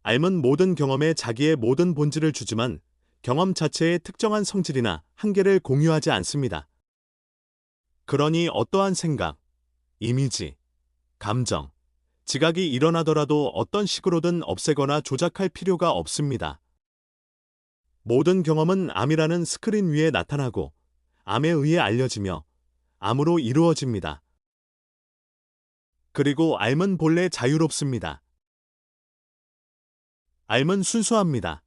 알은 모든 경험에 자기의 모든 본질을 주지만 경험 자체의 특정한 성질이나 한계를 공유하지 않습니다. 그러니 어떠한 생각, 이미지, 감정, 지각이 일어나더라도 어떤 식으로든 없애거나 조작할 필요가 없습니다. 모든 경험은 암이라는 스크린 위에 나타나고 암에 의해 알려지며 암으로 이루어집니다. 그리고 암은 본래 자유롭습니다. 암은 순수합니다.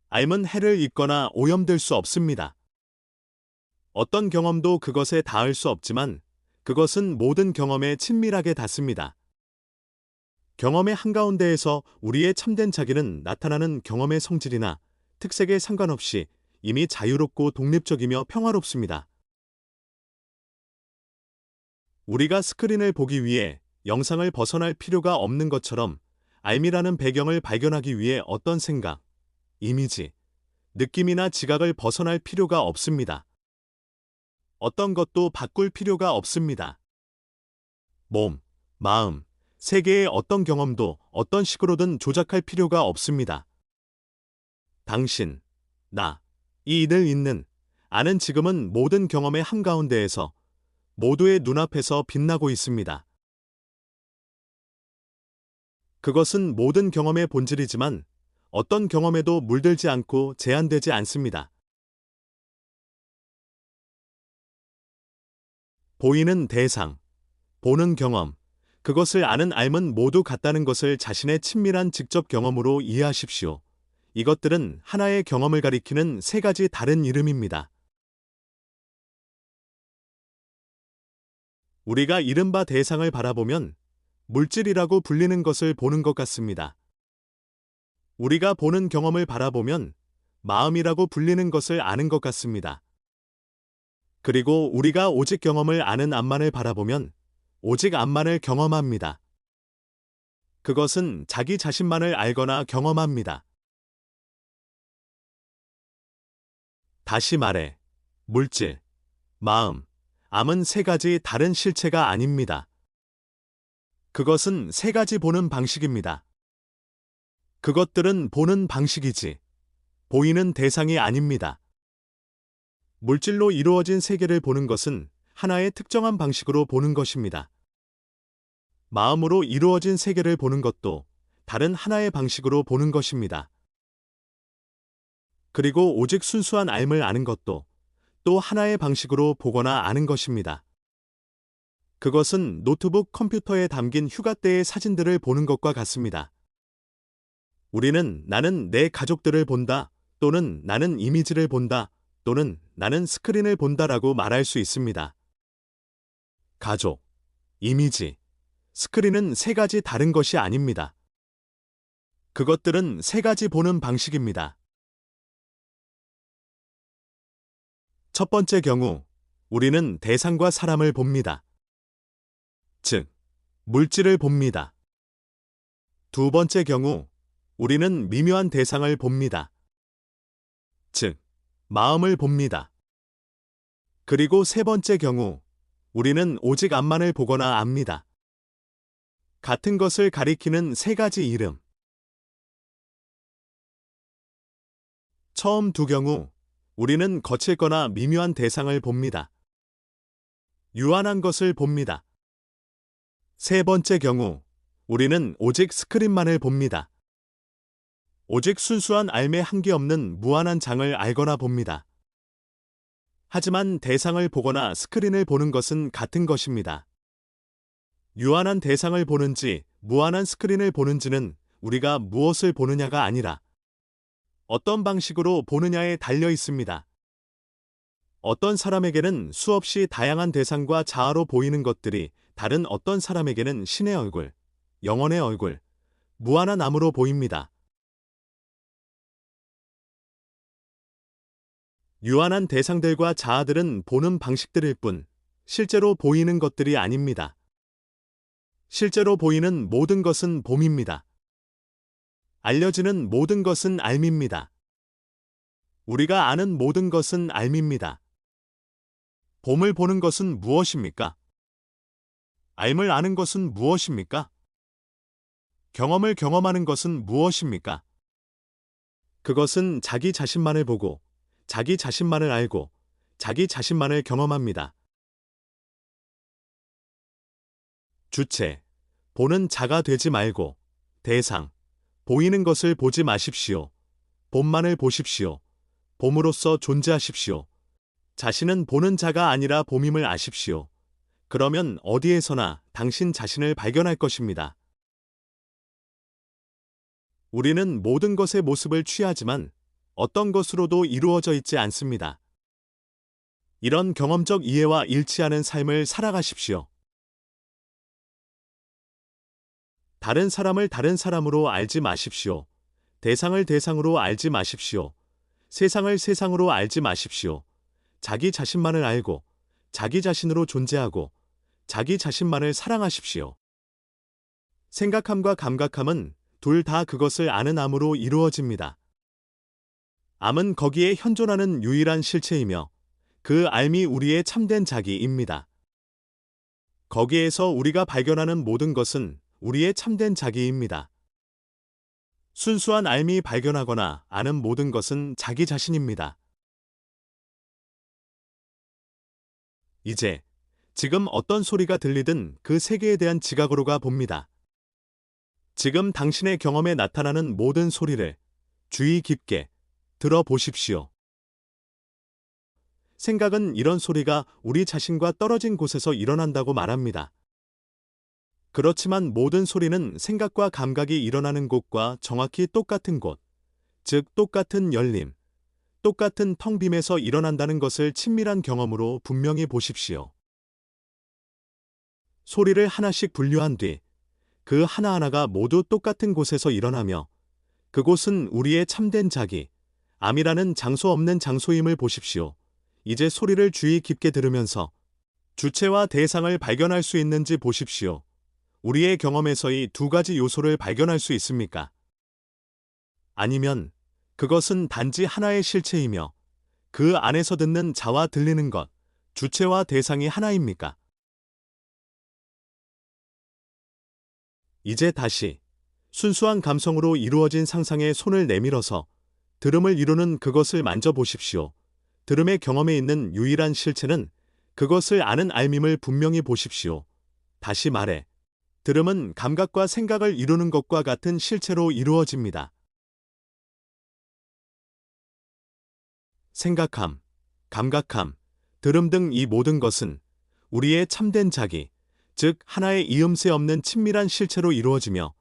암은 해를 입거나 오염될 수 없습니다. 어떤 경험도 그것에 닿을 수 없지만 그것은 모든 경험에 친밀하게 닿습니다. 경험의 한가운데에서 우리의 참된 자기는 나타나는 경험의 성질이나 특색에 상관없이 이미 자유롭고 독립적이며 평화롭습니다. 우리가 스크린을 보기 위해 영상을 벗어날 필요가 없는 것처럼 알미라는 배경을 발견하기 위해 어떤 생각, 이미지, 느낌이나 지각을 벗어날 필요가 없습니다. 어떤 것도 바꿀 필요가 없습니다. 몸, 마음, 세계의 어떤 경험도 어떤 식으로든 조작할 필요가 없습니다. 당신, 나, 이들 있는, 아는 지금은 모든 경험의 한가운데에서 모두의 눈앞에서 빛나고 있습니다. 그것은 모든 경험의 본질이지만 어떤 경험에도 물들지 않고 제한되지 않습니다. 보이는 대상, 보는 경험, 그것을 아는 알은 모두 같다는 것을 자신의 친밀한 직접 경험으로 이해하십시오. 이것들은 하나의 경험을 가리키는 세 가지 다른 이름입니다. 우리가 이른바 대상을 바라보면 물질이라고 불리는 것을 보는 것 같습니다. 우리가 보는 경험을 바라보면 마음이라고 불리는 것을 아는 것 같습니다. 그리고 우리가 오직 경험을 아는 암만을 바라보면 오직 암만을 경험합니다. 그것은 자기 자신만을 알거나 경험합니다. 다시 말해, 물질, 마음, 암은 세 가지 다른 실체가 아닙니다. 그것은 세 가지 보는 방식입니다. 그것들은 보는 방식이지, 보이는 대상이 아닙니다. 물질로 이루어진 세계를 보는 것은 하나의 특정한 방식으로 보는 것입니다. 마음으로 이루어진 세계를 보는 것도 다른 하나의 방식으로 보는 것입니다. 그리고 오직 순수한 알을 아는 것도 또 하나의 방식으로 보거나 아는 것입니다. 그것은 노트북 컴퓨터에 담긴 휴가 때의 사진들을 보는 것과 같습니다. 우리는 나는 내 가족들을 본다, 또는 나는 이미지를 본다, 또는 나는 스크린을 본다라고 말할 수 있습니다. 가족, 이미지, 스크린은 세 가지 다른 것이 아닙니다. 그것들은 세 가지 보는 방식입니다. 첫 번째 경우, 우리는 대상과 사람을 봅니다. 즉, 물질을 봅니다. 두 번째 경우, 우리는 미묘한 대상을 봅니다. 즉, 마음을 봅니다. 그리고 세 번째 경우, 우리는 오직 암만을 보거나 압니다. 같은 것을 가리키는 세 가지 이름. 처음 두 경우, 우리는 거칠거나 미묘한 대상을 봅니다. 유한한 것을 봅니다. 세 번째 경우, 우리는 오직 스크린만을 봅니다. 오직 순수한 알매 한계 없는 무한한 장을 알거나 봅니다. 하지만 대상을 보거나 스크린을 보는 것은 같은 것입니다. 유한한 대상을 보는지 무한한 스크린을 보는지는 우리가 무엇을 보느냐가 아니라 어떤 방식으로 보느냐에 달려 있습니다. 어떤 사람에게는 수없이 다양한 대상과 자아로 보이는 것들이 다른 어떤 사람에게는 신의 얼굴, 영혼의 얼굴, 무한한 암으로 보입니다. 유한한 대상들과 자아들은 보는 방식들일 뿐 실제로 보이는 것들이 아닙니다. 실제로 보이는 모든 것은 봄입니다. 알려지는 모든 것은 알미입니다. 우리가 아는 모든 것은 알미입니다. 봄을 보는 것은 무엇입니까? 알을 아는 것은 무엇입니까? 경험을 경험하는 것은 무엇입니까? 그것은 자기 자신만을 보고, 자기 자신만을 알고, 자기 자신만을 경험합니다. 주체, 보는 자가 되지 말고, 대상, 보이는 것을 보지 마십시오. 봄만을 보십시오. 봄으로서 존재하십시오. 자신은 보는 자가 아니라 봄임을 아십시오. 그러면 어디에서나 당신 자신을 발견할 것입니다. 우리는 모든 것의 모습을 취하지만 어떤 것으로도 이루어져 있지 않습니다. 이런 경험적 이해와 일치하는 삶을 살아가십시오. 다른 사람을 다른 사람으로 알지 마십시오. 대상을 대상으로 알지 마십시오. 세상을 세상으로 알지 마십시오. 자기 자신만을 알고 자기 자신으로 존재하고 자기 자신만을 사랑하십시오. 생각함과 감각함은 둘 다 그것을 아는 암으로 이루어집니다. 암은 거기에 현존하는 유일한 실체이며 그 알미 우리의 참된 자기입니다. 거기에서 우리가 발견하는 모든 것은 우리의 참된 자기입니다. 순수한 알미 발견하거나 아는 모든 것은 자기 자신입니다. 이제 지금 어떤 소리가 들리든 그 세계에 대한 지각으로 가 봅니다. 지금 당신의 경험에 나타나는 모든 소리를 주의 깊게 들어보십시오. 생각은 이런 소리가 우리 자신과 떨어진 곳에서 일어난다고 말합니다. 그렇지만 모든 소리는 생각과 감각이 일어나는 곳과 정확히 똑같은 곳, 즉 똑같은 열림, 똑같은 텅 빔에서 일어난다는 것을 친밀한 경험으로 분명히 보십시오. 소리를 하나씩 분류한 뒤 그 하나하나가 모두 똑같은 곳에서 일어나며 그곳은 우리의 참된 자기, 암이라는 장소 없는 장소임을 보십시오. 이제 소리를 주의 깊게 들으면서 주체와 대상을 발견할 수 있는지 보십시오. 우리의 경험에서의 두 가지 요소를 발견할 수 있습니까? 아니면 그것은 단지 하나의 실체이며 그 안에서 듣는 자와 들리는 것, 주체와 대상이 하나입니까? 이제 다시 순수한 감성으로 이루어진 상상에 손을 내밀어서 들음을 이루는 그것을 만져보십시오. 들음의 경험에 있는 유일한 실체는 그것을 아는 알밈을 분명히 보십시오. 다시 말해, 들음은 감각과 생각을 이루는 것과 같은 실체로 이루어집니다. 생각함, 감각함, 들음 등 이 모든 것은 우리의 참된 자기, 즉 하나의 이음새 없는 친밀한 실체로 이루어지며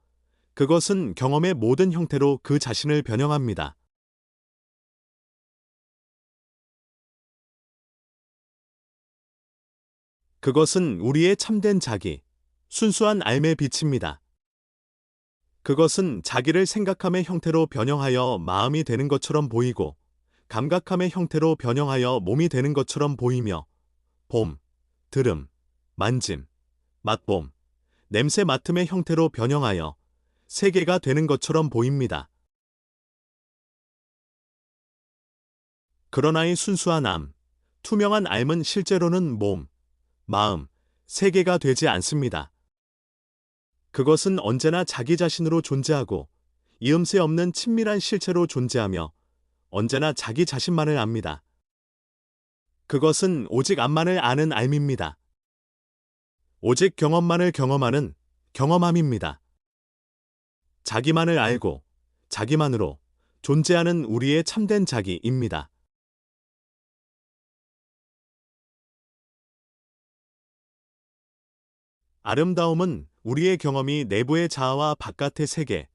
그것은 경험의 모든 형태로 그 자신을 변형합니다. 그것은 우리의 참된 자기, 순수한 알매 빛입니다. 그것은 자기를 생각함의 형태로 변형하여 마음이 되는 것처럼 보이고 감각함의 형태로 변형하여 몸이 되는 것처럼 보이며 봄, 들음, 만짐, 맛봄, 냄새 맡음의 형태로 변형하여 세계가 되는 것처럼 보입니다. 그러나 이 순수한 암, 투명한 알은 실제로는 몸, 마음, 세계가 되지 않습니다. 그것은 언제나 자기 자신으로 존재하고 이음새 없는 친밀한 실체로 존재하며 언제나 자기 자신만을 압니다. 그것은 오직 암만을 아는 알입니다. 오직 경험만을 경험하는 경험함입니다. 자기만을 알고 자기만으로 존재하는 우리의 참된 자기입니다. 아름다움은 우리의 경험이 내부의 자아와 바깥의 세계,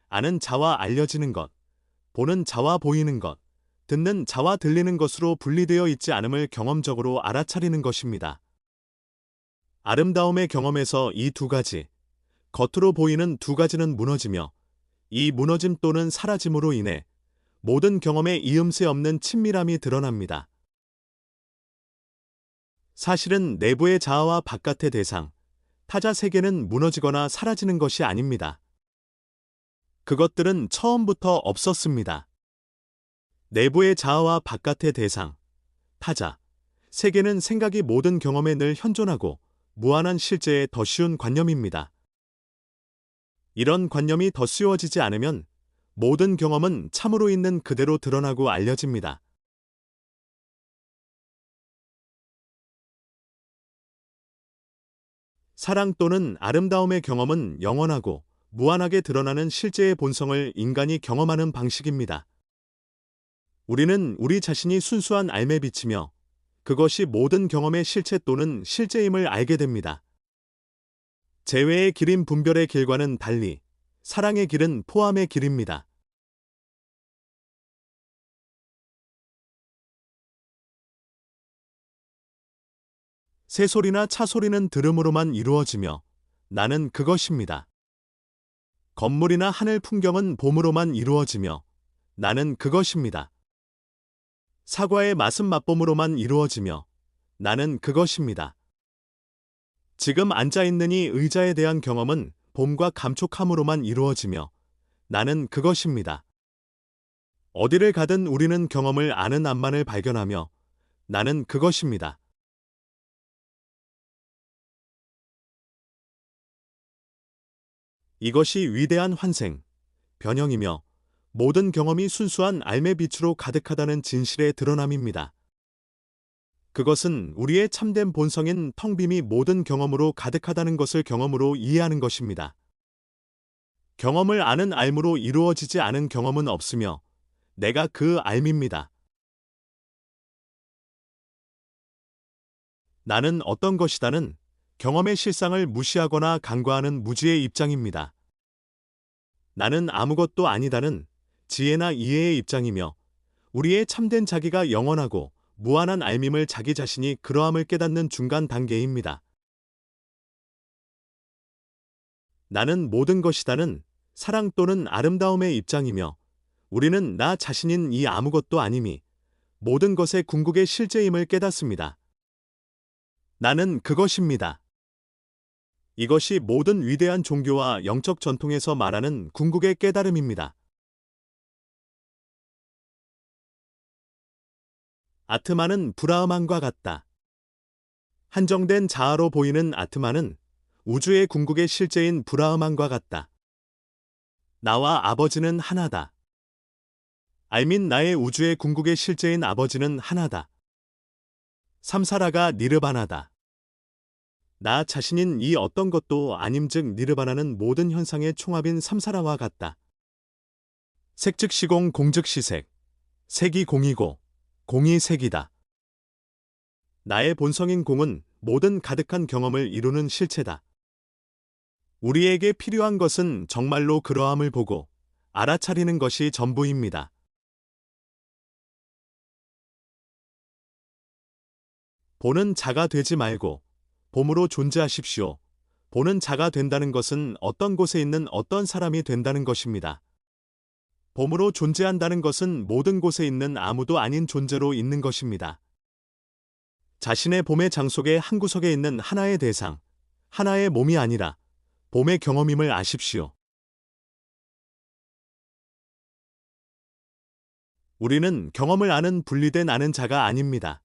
아는 자와 알려지는 것, 보는 자와 보이는 것, 듣는 자와 들리는 것으로 분리되어 있지 않음을 경험적으로 알아차리는 것입니다. 아름다움의 경험에서 이 두 가지, 겉으로 보이는 두 가지는 무너지며 이 무너짐 또는 사라짐으로 인해 모든 경험의 이음새 없는 친밀함이 드러납니다. 사실은 내부의 자아와 바깥의 대상, 타자 세계는 무너지거나 사라지는 것이 아닙니다. 그것들은 처음부터 없었습니다. 내부의 자아와 바깥의 대상, 타자, 세계는 생각이 모든 경험에 늘 현존하고 무한한 실제의 더 쉬운 관념입니다. 이런 관념이 덧씌워지지 않으면 모든 경험은 참으로 있는 그대로 드러나고 알려집니다. 사랑 또는 아름다움의 경험은 영원하고 무한하게 드러나는 실제의 본성을 인간이 경험하는 방식입니다. 우리는 우리 자신이 순수한 삶에 비치며 그것이 모든 경험의 실체 또는 실제임을 알게 됩니다. 재회의 길인 분별의 길과는 달리 사랑의 길은 포함의 길입니다. 새소리나 차소리는 들음으로만 이루어지며 나는 그것입니다. 건물이나 하늘 풍경은 봄으로만 이루어지며 나는 그것입니다. 사과의 맛은 맛봄으로만 이루어지며 나는 그것입니다. 지금 앉아있는 이 의자에 대한 경험은 봄과 감촉함으로만 이루어지며 나는 그것입니다. 어디를 가든 우리는 경험을 아는 앞만을 발견하며 나는 그것입니다. 이것이 위대한 환생, 변형이며 모든 경험이 순수한 삶의 빛으로 가득하다는 진실의 드러남입니다. 그것은 우리의 참된 본성인 텅 빔이 모든 경험으로 가득하다는 것을 경험으로 이해하는 것입니다. 경험을 아는 삶으로 이루어지지 않은 경험은 없으며 내가 그 삶입니다. 나는 어떤 것이다는 경험의 실상을 무시하거나 간과하는 무지의 입장입니다. 나는 아무것도 아니다는 지혜나 이해의 입장이며 우리의 참된 자기가 영원하고 무한한 삶임을 자기 자신이 그러함을 깨닫는 중간 단계입니다. 나는 모든 것이다는 사랑 또는 아름다움의 입장이며 우리는 나 자신인 이 아무것도 아님이 모든 것의 궁극의 실제임을 깨닫습니다. 나는 그것입니다. 이것이 모든 위대한 종교와 영적 전통에서 말하는 궁극의 깨달음입니다. 아트만은 브라흐만과 같다. 한정된 자아로 보이는 아트만은 우주의 궁극의 실제인 브라흐만과 같다. 나와 아버지는 하나다. 알민 나의 우주의 궁극의 실제인 아버지는 하나다. 삼사라가 니르바나다. 나 자신인 이 어떤 것도 아님즉 니르바나는 모든 현상의 총합인 삼사라와 같다. 색즉 시공 공즉 시색. 색이 공이고 공이 색이다. 나의 본성인 공은 모든 가득한 경험을 이루는 실체다. 우리에게 필요한 것은 정말로 그러함을 보고 알아차리는 것이 전부입니다. 보는 자가 되지 말고 봄으로 존재하십시오. 보는 자가 된다는 것은 어떤 곳에 있는 어떤 사람이 된다는 것입니다. 봄으로 존재한다는 것은 모든 곳에 있는 아무도 아닌 존재로 있는 것입니다. 자신의 봄의 장속의 한 구석에 있는 하나의 대상, 하나의 몸이 아니라 봄의 경험임을 아십시오. 우리는 경험을 아는 분리된 아는 자가 아닙니다.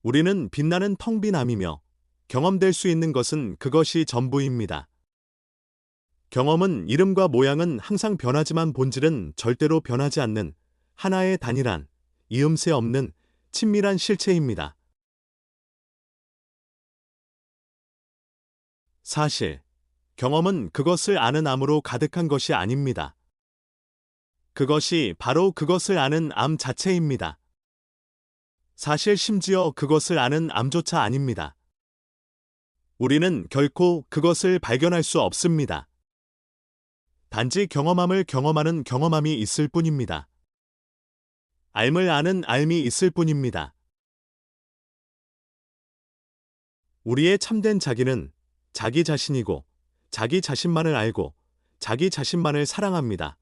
우리는 빛나는 텅 빈 암이며 경험될 수 있는 것은 그것이 전부입니다. 경험은 이름과 모양은 항상 변하지만 본질은 절대로 변하지 않는 하나의 단일한, 이음새 없는 친밀한 실체입니다. 사실, 경험은 그것을 아는 암으로 가득한 것이 아닙니다. 그것이 바로 그것을 아는 암 자체입니다. 사실 심지어 그것을 아는 암조차 아닙니다. 우리는 결코 그것을 발견할 수 없습니다. 단지 경험함을 경험하는 경험함이 있을 뿐입니다. 삶을 아는 삶이 있을 뿐입니다. 우리의 참된 자기는 자기 자신이고 자기 자신만을 알고 자기 자신만을 사랑합니다.